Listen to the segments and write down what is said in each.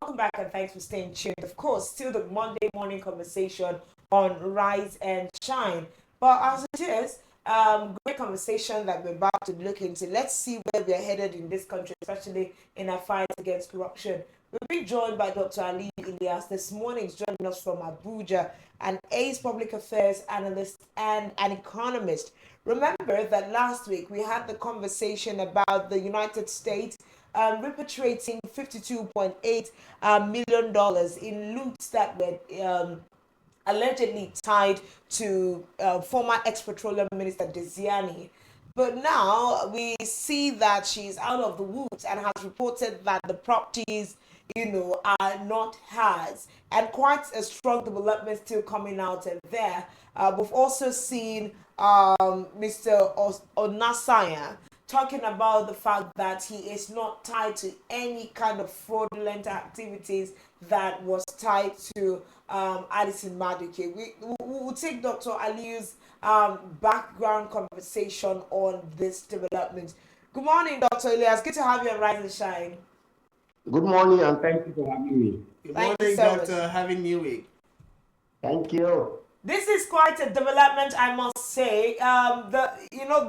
welcome back and thanks for staying tuned. Of course, still the Monday morning conversation on Rise and Shine. But as it is, great conversation that we're about to look into. Let's see where we're headed in this country, especially in our fight against corruption. We'll be joined by Dr. Ali Ilyas this morning. He's joining us from Abuja, an ACE public affairs analyst and an economist. Remember that last week we had the conversation about the United States repatriating $52.8 million dollars in loots that were allegedly tied to former ex-petroleum minister Diezani. But now we see that she's out of the woods and has reported that the properties, are not hers. And quite a strong development still coming out of there. We've also seen Mr. Onasaya talking about the fact that he is not tied to any kind of fraudulent activities that was tied to Addison Maduke. We'll take Dr. Aliu's background conversation on this development. Good morning, Dr. Elias. Good to have you on Rise and Shine. Good morning and thank you for having me. Good morning, Doctor. Happy New Week. Thank you. This is quite a development, I must say.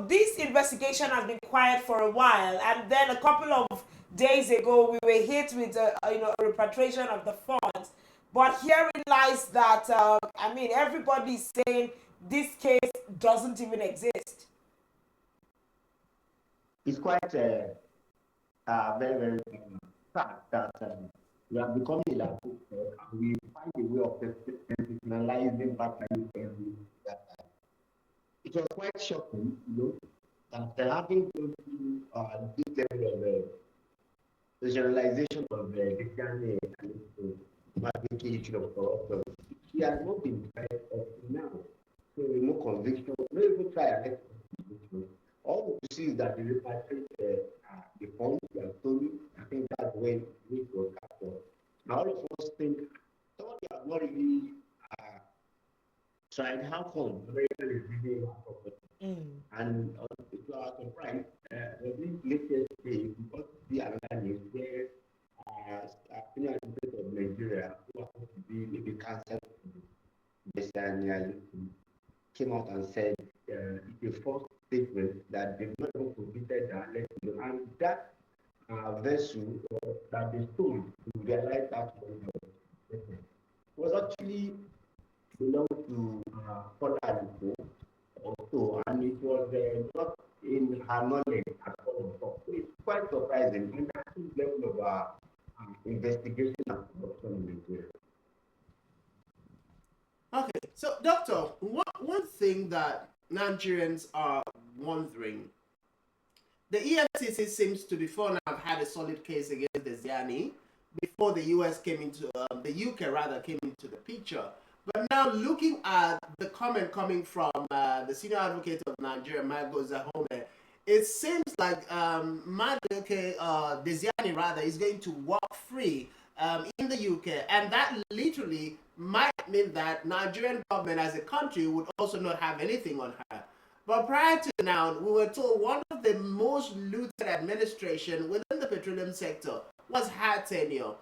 This investigation has been quiet for a while, and then a couple of days ago, we were hit with a repatriation of the funds. But herein lies that everybody's saying this case doesn't even exist. It's quite very, very fact that we are becoming a and we find a way of sensationalizing back every that time. It was quite shocking, that having gone through this level of regionalization of the Diezani and Maduke issue of corruption, he has not been tried up now. So no conviction, no even trial. All we see is that the repatriate the funds we have told you. I think that's when it was captured. Now all of us think somebody have not really tried how come America is giving our property. And to our surprise, this latest day, because the another news where senior administrator of Nigeria, who was supposed to be maybe cancelled Diezani, came out and said it's a false statement that they've not even completed that lesson. And that vessel that they stole to realize that was actually belonged to Poland also, and it was not in her knowledge at all. So it's quite surprising, and that's the level of investigation and corruption in Nigeria. Okay, so Doctor, one thing that Nigerians are wondering, the EFCC seems to before now have had a solid case against Diezani before the US came into the UK rather came into the picture. But now looking at the comment coming from the senior advocate of Nigeria, Michael Zahome, it seems like Maduke Diezani rather is going to walk free in the UK, and that literally might mean that Nigerian government as a country would also not have anything on her. But prior to now, we were told one of the most looted administration within the petroleum sector was her tenure.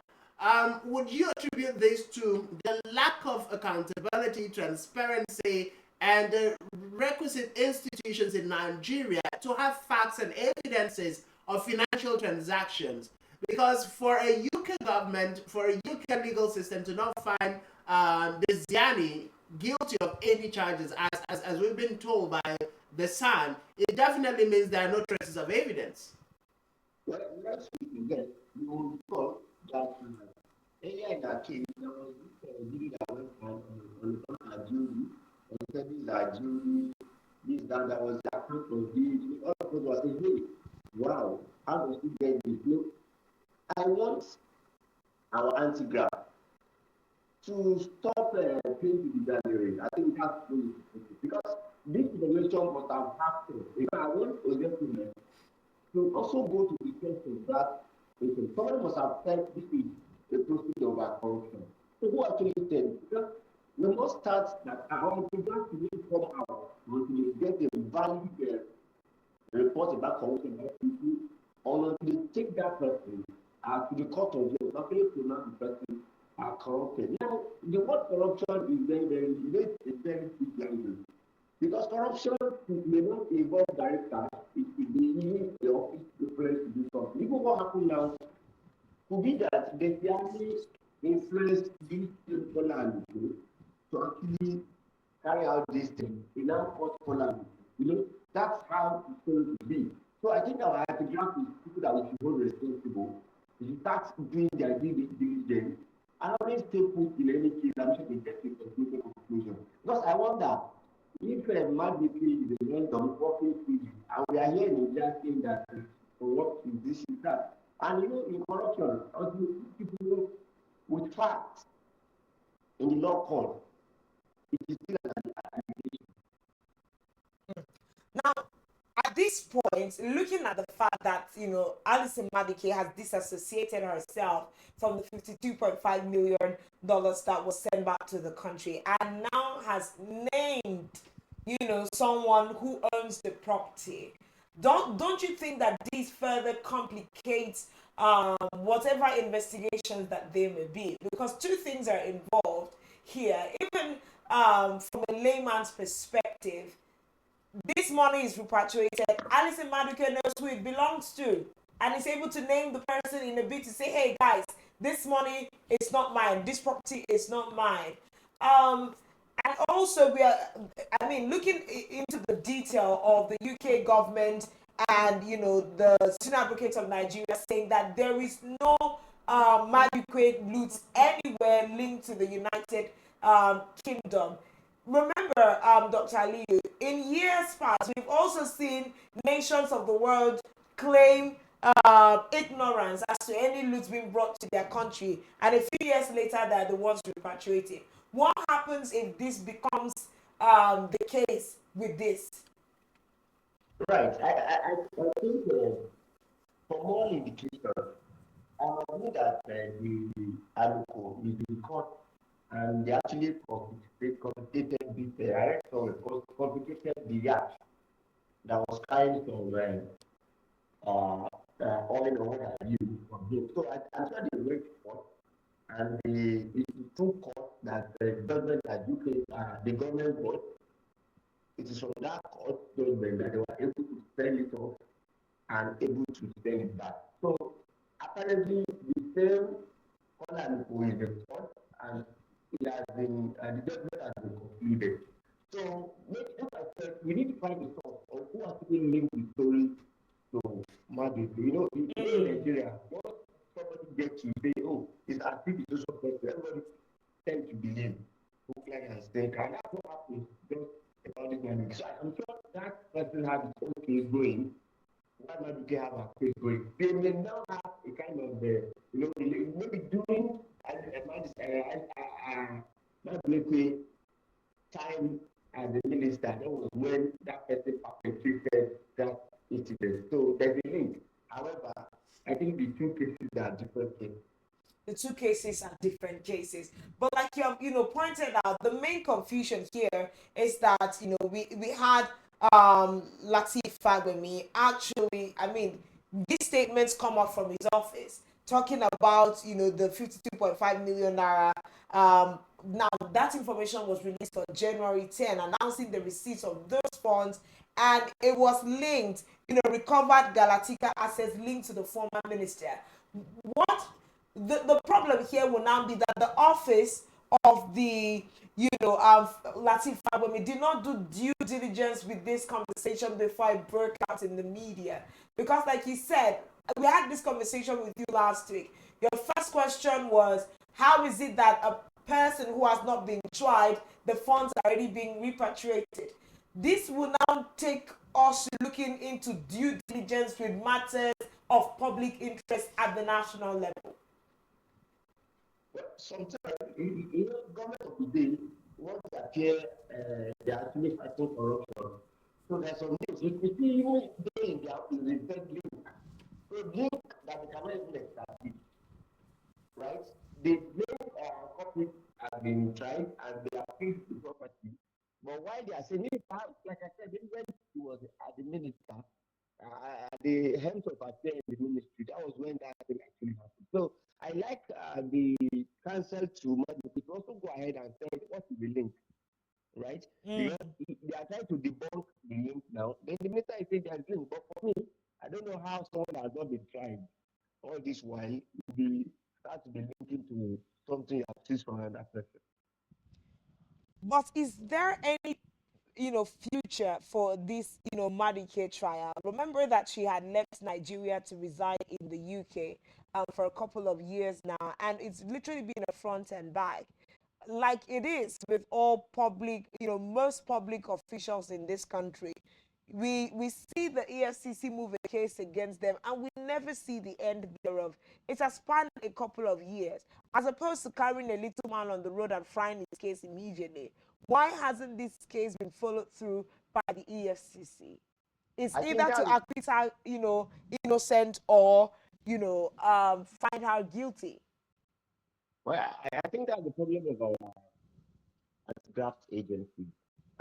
Would you attribute this to the lack of accountability, transparency, and the requisite institutions in Nigeria to have facts and evidences of financial transactions? Because for a UK government, for a UK legal system to not find Diezani guilty of any charges, as we've been told by the Sun, it definitely means there are no traces of evidence. Well, let's begin. You will recall that earlier in that case, there was this video that went on Ajuri, on that was the account of this, all of us was saying, hey, wow, how does he get this? Look, I want our anti-graph to stop paying to the January. I think that's really because this information must have happened. If I want to to also go to the question that someone must have said this is a procedure of corruption. So who actually said? Because we must start that our program to really come out until we get a valid report about corruption, or until they take that person to the court of law, actually pronounce the person are corrupted. Now, the word corruption is very big language. Because corruption may not involve direct cash, it could be even the office influence to do something. Even what happened now could be that the family influenced these people and to actually carry out this thing. We now cause Poland. That's how it's going to be. So I think our epigraph is people that we should hold responsible. We should start doing their due diligence and always stay put in any case. I'm sure they get to a conclusion. Because I wonder if magically is the end of working freely, and we are here in Nigeria saying that what is this is that. And in corruption, also people with facts in the law court, it is still an allegation. Now, at this point, looking at the fact that, Alison Madike has disassociated herself from the $52.5 million that was sent back to the country and now has named, someone who owns the property. Don't you think that this further complicates whatever investigations that there may be? Because two things are involved here. Even from a layman's perspective, this money is repatriated. Alison Maduka knows who it belongs to and is able to name the person in a bid to say, hey guys, this money is not mine. This property is not mine. And also looking into the detail of the UK government and, the Senior Advocate of Nigeria saying that there is no Maduka loot anywhere linked to the United Kingdom. Remember, Dr. Aliyu, in years past, we've also seen nations of the world claim ignorance as to any loot being brought to their country, and a few years later, they're the ones repatriating. What happens if this becomes the case with this? Right. I think for more indication, I know that the ALUCO is in court and they actually complicated this complicated the yacht that was carrying some oil or what have you from him. So I saw the went to court and the two court that the government that UK the government bought. It is from that court judgment that they were able to sell it off and able to sell it back. So apparently the same Holland is in court and it has been the judgment has been concluded. So we need to find the source of who actually linked the story to Madrid. In Nigeria, once somebody gets to say, oh, it's as if it's also person, everybody tends to believe who client think, and that's what happens just about this money. So I'm sure that person has his own case going. Why not they have a case going? They may now have a kind of maybe during time as a minister, that was when that person perpetrated that incident. So there's a link. However, I think the two cases are different things. The two cases are different cases, but like you have pointed out, the main confusion here is that we had Lateef Fagbemi. Actually, these statements come up from his office talking about the 52.5 million naira. Now that information was released on January 10, announcing the receipts of those funds, and it was linked, recovered Galatica assets linked to the former minister. What the problem here will now be that the office of the Lateef Fagbemi did not do due diligence with this conversation before it broke out in the media, because like you said, we had this conversation with you last week. Your first question was, how is it that a person who has not been tried, the funds are already being repatriated? This will now take us looking into due diligence with matters of public interest at the national level. Well, sometimes, government of the day, once they appear, they are actually fighting corruption. So there's some things, you see, even they in the third link. So link that they cannot even establish, right? The main corporate have been tried and they have fixed the property. But why they are saying, like I said, when he was at the minister, at the helm of affairs in the ministry, that was when that thing actually happened. they cancelled to Madrid, it also go ahead and said what is the link, right? Mm. Because they are trying to debunk the link now. Then the minister is saying there's link, but for me, I don't know how someone has not been trying all this while they start to be linking to something you have seen from another person. But is there any, future for this, Madike trial? Remember that she had left Nigeria to reside in the UK for a couple of years now, and it's literally been a front and back, like it is with all public, most public officials in this country. We see the EFCC move a case against them, and we never see the end thereof. It has spanned a couple of years, as opposed to carrying a little man on the road and frying his case immediately. Why hasn't this case been followed through by the EFCC? It's I think either to that acquit her, innocent, or find her guilty. well, I think that's the problem of our draft agency,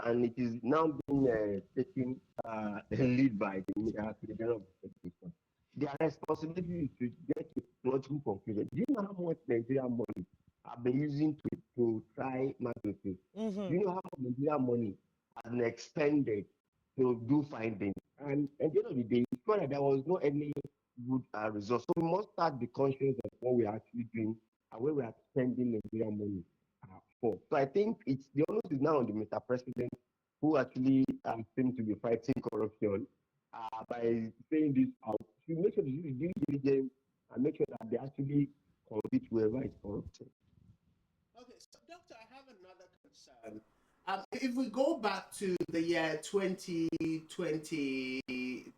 and it is now being taken a lead by the General of Investigation. Their responsibility is to get to logical conclusion. Do you know how much Nigerian money have been using to try mattresses? Do Mm-hmm. you know how much Nigerian money has been expended to do findings? And at the end of the day, it's clear that there was no any good result. So we must start be conscious of what we are actually doing and where we are spending Nigerian money for. So I think it's the onus is now on the Mr. President who actually seem to be fighting corruption by saying this out. To make sure they do due diligence and make sure that they actually convict whoever is corrupted. Okay, so doctor, I have another concern. If we go back to the year 2020,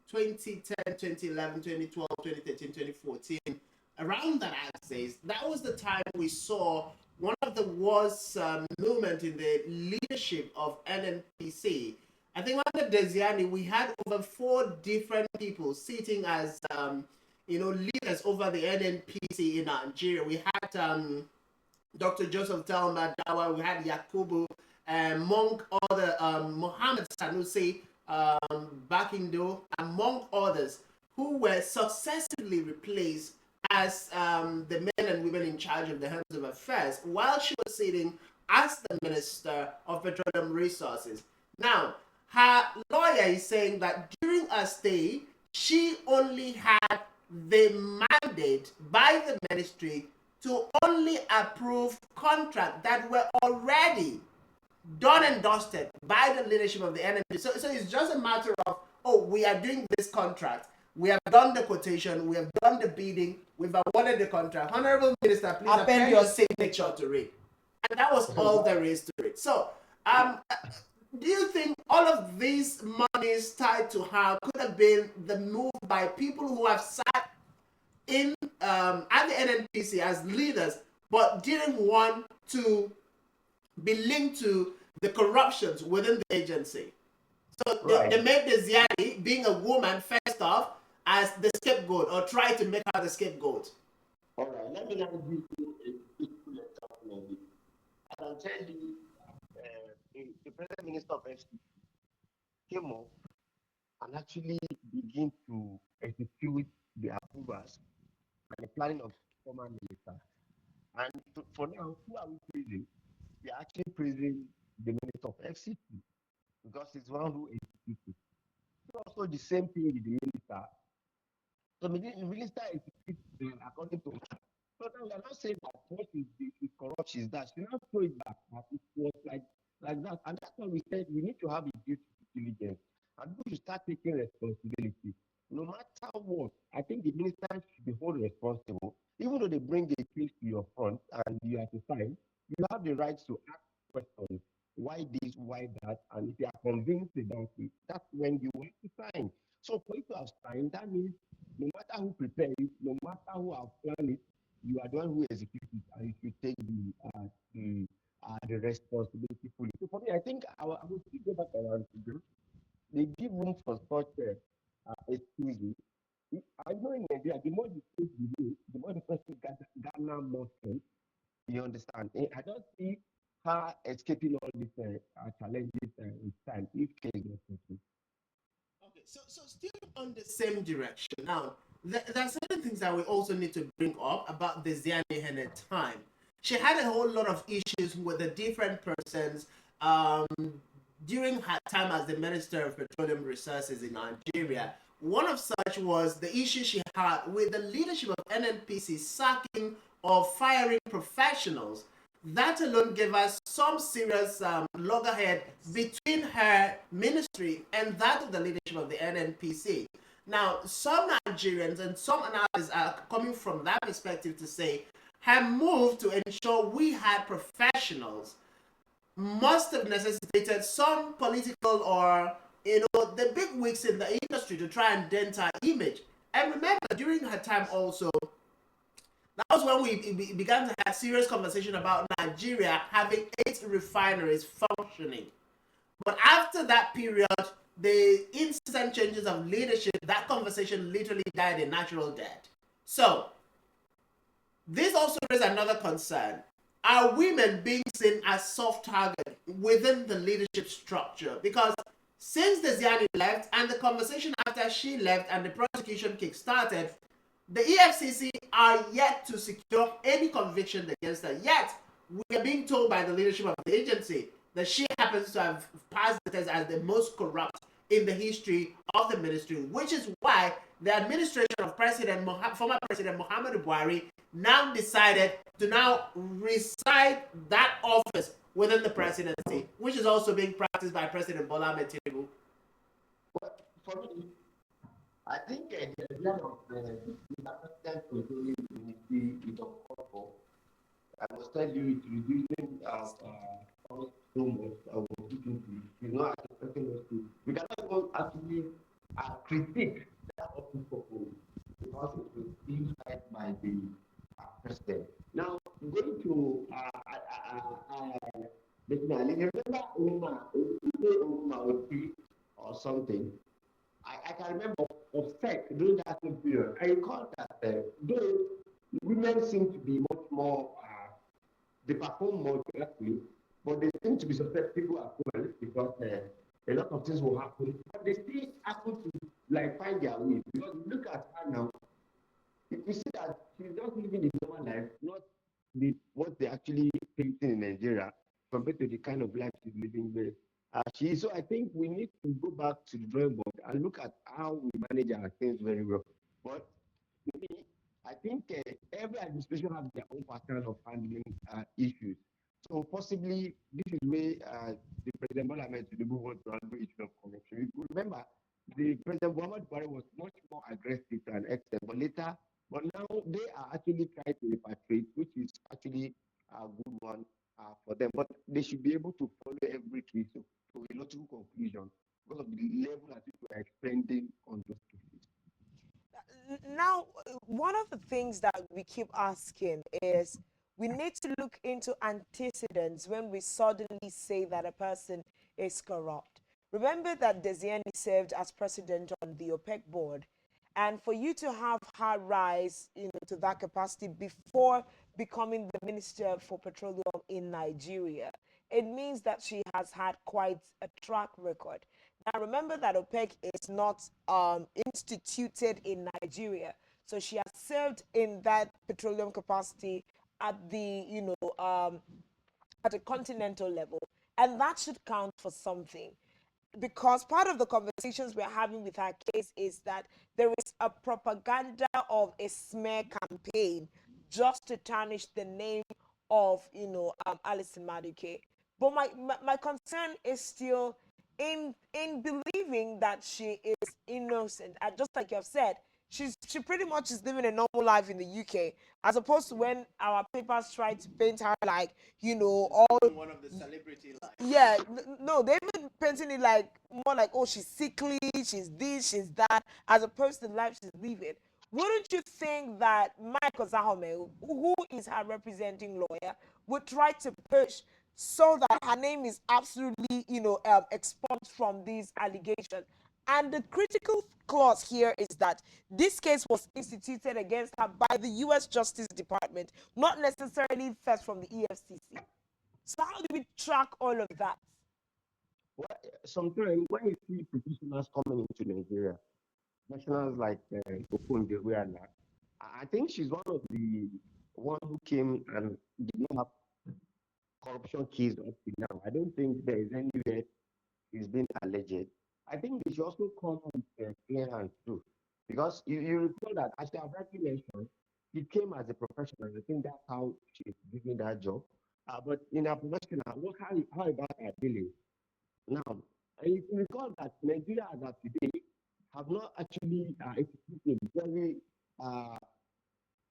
2010, 2011, 2012, 2013, 2014, around that axis, that was the time we saw one of the worst movement in the leadership of NNPC. I think under Diezani, we had over 4 different people sitting as leaders over the NNPC in Nigeria. We had Dr. Joseph Talma Dawa, we had Yakubu, among other Mohammed Sanusi, Bakindo, among others, who were successively replaced as the men and women in charge of the Homes of Affairs, while she was sitting as the Minister of Petroleum Resources. Now, her lawyer is saying that during her stay, she only had the mandate by the ministry to only approve contracts that were already done and dusted by the leadership of the NNP. So it's just a matter of, oh, we are doing this contract. We have done the quotation. We have done the bidding. We've awarded the contract. Honorable Minister, please append your signature to it. And that was all there is to it. So, do you think all of these monies tied to her could have been the move by people who have sat in at the NNPC as leaders, but didn't want to be linked to the corruptions within the agency? So they made Diezani, being a woman, first off, as the scapegoat, or try to make her the scapegoat. All right, let me now give you a beautiful example of it. I can tell you, the President Minister of FCT came up and actually begin to execute the approvals and the planning of former minister. And for now, who are we praising? We are actually praising the Minister of FCT because he's one who executed. Also, the same thing with the minister. So the minister executes according to her. So now we are not saying that what is corrupt, she's that. She now throw it back that it was like that. And that's why we said we need to have a duty diligence. And we should start taking responsibility. No matter what, I think the minister should be held responsible. Even though they bring a case to your front and you have to sign, you have the right to ask questions. Why this, why that? And if you are convinced about it, that's when you have to sign. So for you to have signed, that means no matter who prepared it, no matter who have planned it, you are the one who executes it, and you should take the responsibility fully. So for me, I think I will still go back around to them. They give room for such excuses. I know in Nigeria, the more the case delay, the more the person garner more strength. You understand? I don't see her escaping all these challenges with time if case is not taken. Okay, So still on the same direction. Now, there are certain things that we also need to bring up about Diezani and her time. She had a whole lot of issues with the different persons um, during her time as the Minister of Petroleum Resources in Nigeria. One of such was the issue she had with the leadership of NNPC sacking or firing professionals. That alone gave us some serious loggerhead between her ministry and that of the leadership of the NNPC. Now, some Nigerians and some analysts are coming from that perspective to say her move to ensure we had professionals must have necessitated some political or the big wigs in the industry to try and dent her image. And remember, during her time also, that was when we began to have serious conversation about Nigeria having 8 refineries functioning. But after that period, the instant changes of leadership, that conversation literally died a natural death. So, this also raises another concern. Are women being seen as soft target within the leadership structure? Because since Diezani left and the conversation after she left and the prosecution kick-started, the EFCC are yet to secure any conviction against her. Yet, we are being told by the leadership of the agency that she happens to have passed the test as the most corrupt in the history of the ministry, which is why the administration of former President Muhammadu Buhari now decided to now reside that office within the presidency, which is also being practiced by President Bola Ahmed Tinubu. But for me, I think the idea of the African controlling ministry is uncalled. I must tell you, it's reducing cost so much of efficiency. It's not expecting us to. We cannot even actually critique that office proposal because it was inside by the president. Now, going to remember Uma or something. I can remember of FEC during that same period. I recall that though women seem to be much more, they perform more directly, but they seem to be susceptible as well because a lot of things will happen. But they still happen to find their way. Because if you look at her now, you see that she's just living a normal life, not what they actually facing in Nigeria compared to the kind of life she's living there. So I think we need to go back to the drawing board and look at how we manage our things very well. But to me, I think every administration has their own pattern of handling issues. So possibly this is where the President Bola Ahmed Tinubu wants to handle issue of corruption. You remember, the President Muhammad Buhari was much more aggressive to an extent, but now they are actually trying to repatriate, which is actually a good one for them. But they should be able to follow every case to a logical conclusion because of the level at which we are expending on those cases. Now, one of the things that we keep asking is we need to look into antecedents when we suddenly say that a person is corrupt. Remember that Diezani served as president on the OPEC board, and for you to have her rise, to that capacity before becoming the minister for petroleum in Nigeria, it means that she has had quite a track record. Now, remember that OPEC is not instituted in Nigeria, so she has served in that petroleum capacity at the, at a continental level, and that should count for something, because part of the conversations we're having with our case is that there is a propaganda of a smear campaign just to tarnish the name of Alison Maduke. But my concern is still in believing that she is innocent. And just like you have said, she pretty much is living a normal life in the UK, as opposed to when our papers try to paint her like, all One of the celebrity life. yeah, no, they've been painting it like more like, oh, she's sickly, she's this, she's that, as opposed to the life she's living. Wouldn't you think that Michael Zahome, who is her representing lawyer, would try to push so that her name is absolutely, expunged from these allegations? And the critical clause here is that this case was instituted against her by the U.S. Justice Department, not necessarily first from the EFCC. So how do we track all of that? Well, sometimes when you see professionals coming into Nigeria, professionals like Okonjo Iweala, I think she's one of the one who came and did not have corruption case up to now. I don't think there is anywhere it's been alleged. I think they should also come with clear hands too. Because you recall that, as you have rightly mentioned, she came as a professional. I think that's how she's doing that job. But in a professional, how about her billing? Now, if you recall that Nigeria as of today have not actually executed very uh,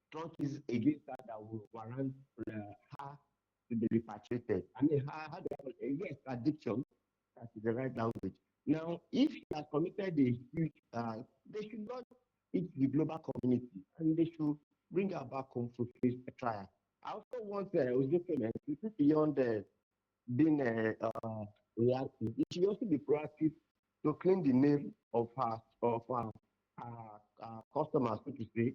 strong cases against her that will warrant her to be repatriated. I mean, her yes, addiction, that is the right language. Now, if she has committed a huge, they should not eat the global community and they should bring her back home to face a trial. I also want Ozokeme to look beyond being reactive. It should also be proactive to clean the name of customers, so to say,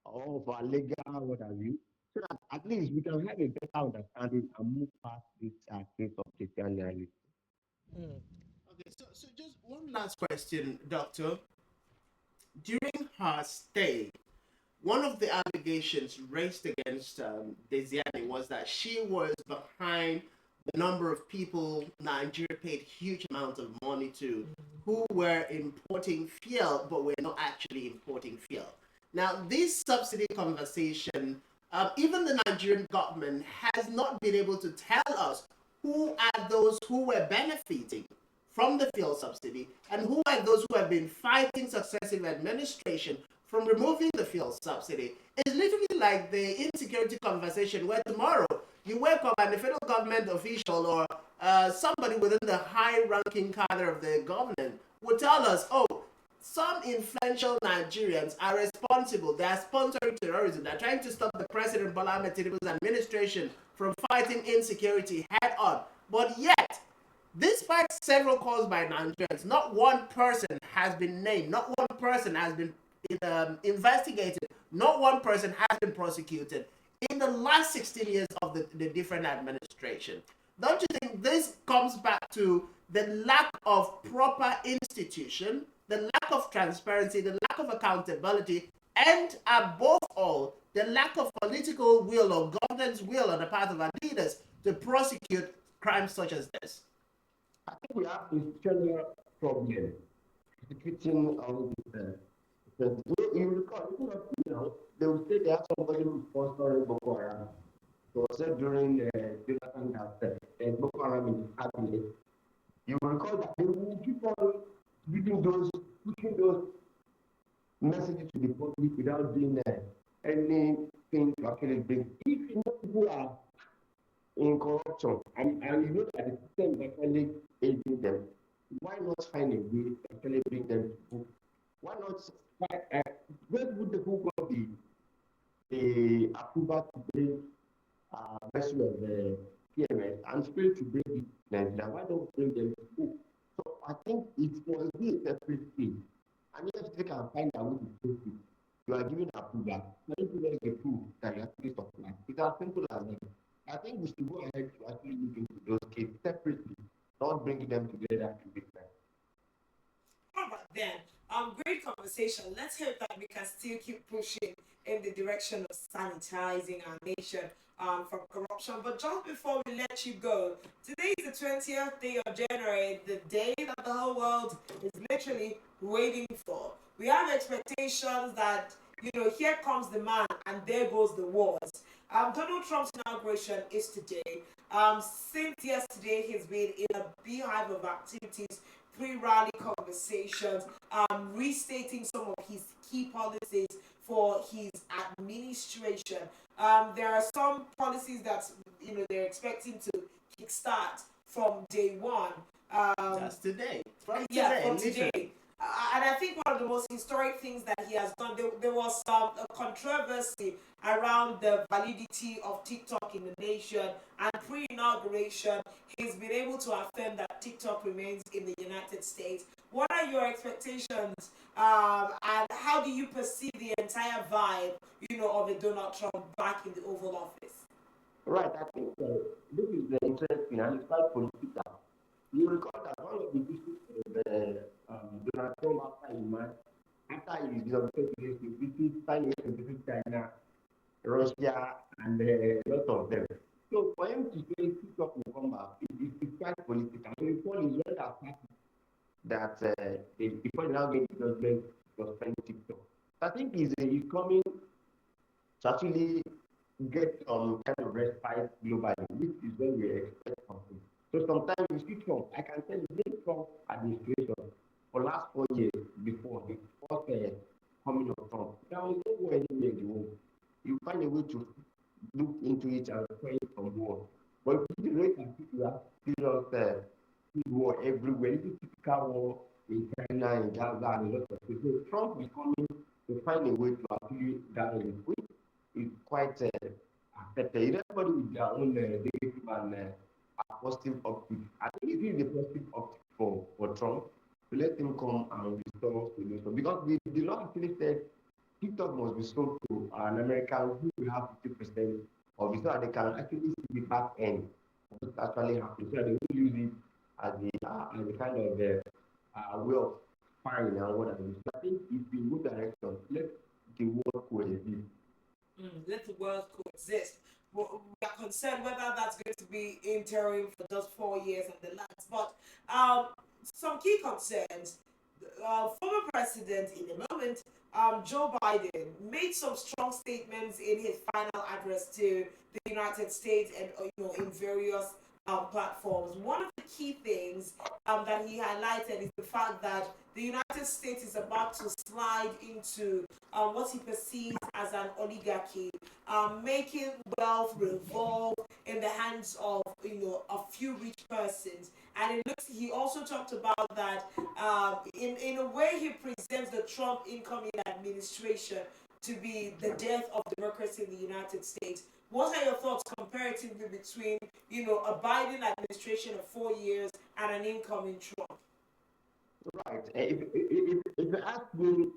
of our legal what have you, so that at least we can have a better understanding and move past this case of Diezani. Mm. Okay, so just one last question, Doctor. During her stay, one of the allegations raised against Diezani was that she was behind the number of people Nigeria paid huge amounts of money to who were importing fuel but were not actually importing fuel. Now, this subsidy conversation, even the Nigerian government has not been able to tell us who are those who were benefiting from the fuel subsidy and who are those who have been fighting successive administration from removing the fuel subsidy. It's literally like the insecurity conversation where tomorrow you wake up and the federal government official or somebody within the high-ranking cadre of the government will tell us, oh, some influential Nigerians are responsible. They are sponsoring terrorism. They're trying to stop the President Bola Ahmed Tinubu's administration from fighting insecurity head on. But yet, despite several calls by Nigerians, not one person has been named, not one person has been investigated, not one person has been prosecuted in the last 16 years of the different administration. Don't you think this comes back to the lack of proper institution, the lack of transparency, the lack of accountability, and above all, the lack of political will or governance will on the part of our leaders to prosecute crimes such as this? I think we have a general problem executing all these. You recall, even up to now, they will say they have somebody who's sponsoring Boko Haram. So said during Jonathan that Boko Haram in the cabinet, you will recall that they will keep on pushing those messages to the public without doing anything to actually bring. If you know people are in corruption and you know that the system is actually aiding them, why not find a way to actually bring them to book? Why not? Where would the book of the approval to bring vessel of the PMS and still to bring it to Nigeria? Why don't we bring them to book? So I think it must be a separate thing. And if they can find a way to prove it, you are giving approval. Many people get proof that you actually supply. It's as simple as that. I think we should go ahead to actually look into those cases separately, not bringing them together to be fair. All right then. Great conversation. Let's hope that we can still keep pushing in the direction of sanitizing our nation from corruption. But just before we let you go, today is the 20th day of January, the day that the whole world is literally waiting for. We have expectations that, here comes the man and there goes the wars. Donald Trump's inauguration is today. Since yesterday, he's been in a beehive of activities, pre-rally conversations, restating some of his key policies for his administration. There are some policies that they're expecting to kickstart from day one. Just today. From today. And I think one of the most historic things that he has done, there was a controversy around the validity of TikTok in the nation. And pre-inauguration, he's been able to affirm that TikTok remains in the United States. What are your expectations, and how do you perceive the entire vibe, of a Donald Trump back in the Oval Office? Right, I think this is the interesting and it's quite political. You recall that Donald Trump after he marched, after he visited China, Russia, and a lot of them. So for him to say TikTok will come back, it's quite political. So Paul is well that that before they now get the judgment, suspend TikTok. So I think he's coming to actually get kind of respite globally, which is what we expect from him. So sometimes you see Trump, I can tell you, this Trump administration for last 4 years before the first coming of Trump, there was no war anywhere in the world. You find a way to look into it and pray from war. But the rate at people are serious war everywhere, even typical war in China, in Gaza, and a lot of things. So Trump is coming to find a way to actually gather it, which is quite accepted. Everybody with their own negative and positive optic. I think it is a positive optic for Trump to let him come and restore solution. Because the law actually said TikTok must be sold to an American who will have 50% of it so that they can actually see the back end of what actually happened. So that they will use it as a kind of way of firing and what have you. So I think if we move direction, let the world coexist. Let the world coexist. We are concerned whether that's going to be interim for just 4 years and the last. But some key concerns. Former president in the moment, Joe Biden, made some strong statements in his final address to the United States and in various platforms. One of the key things that he highlighted is the fact that the United States is about to slide into what he perceives as an oligarchy, making wealth revolve in the hands of a few rich persons. And it looks. He also talked about that in a way he presents the Trump incoming administration to be the death of democracy in the United States. What are your thoughts comparatively between a Biden administration of 4 years and an incoming Trump? Right. If you ask me,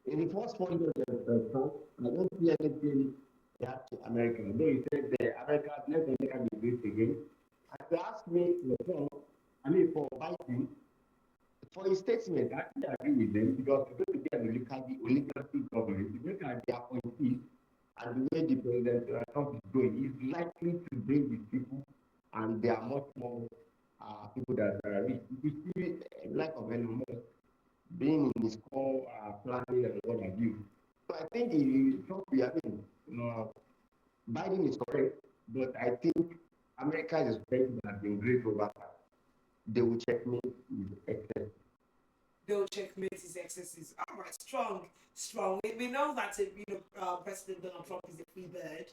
in the first 4 years of Trump, I don't see anything that America. Though he said America, let America be great again. If you ask me, for Biden, for his statement, I actually agree with them because it's going to be an oligarchy government. If you look at the appointees and the way the president Trump is going, he's likely to bring these people, and there are much more people that are rich. You see, like of Elon Musk being in his core planning and what have you. So I think Trump, Biden is correct, but I think America is president has been great over time. They will checkmate with excess. They'll checkmate his excesses. All right, strong, strong. We know that President Donald Trump is a free bird.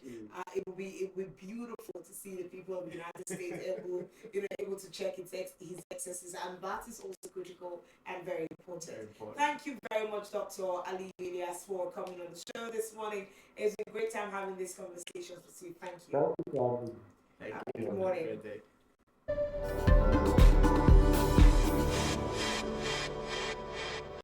It would be beautiful to see the people of the United States able to check his excesses, and that is also critical and very important. Very important. Thank you very much, Dr. Ali Elias, for coming on the show this morning. It's been a great time having these conversations with you. Thank you. Thank you. Thank Good you. morning. Have a great day.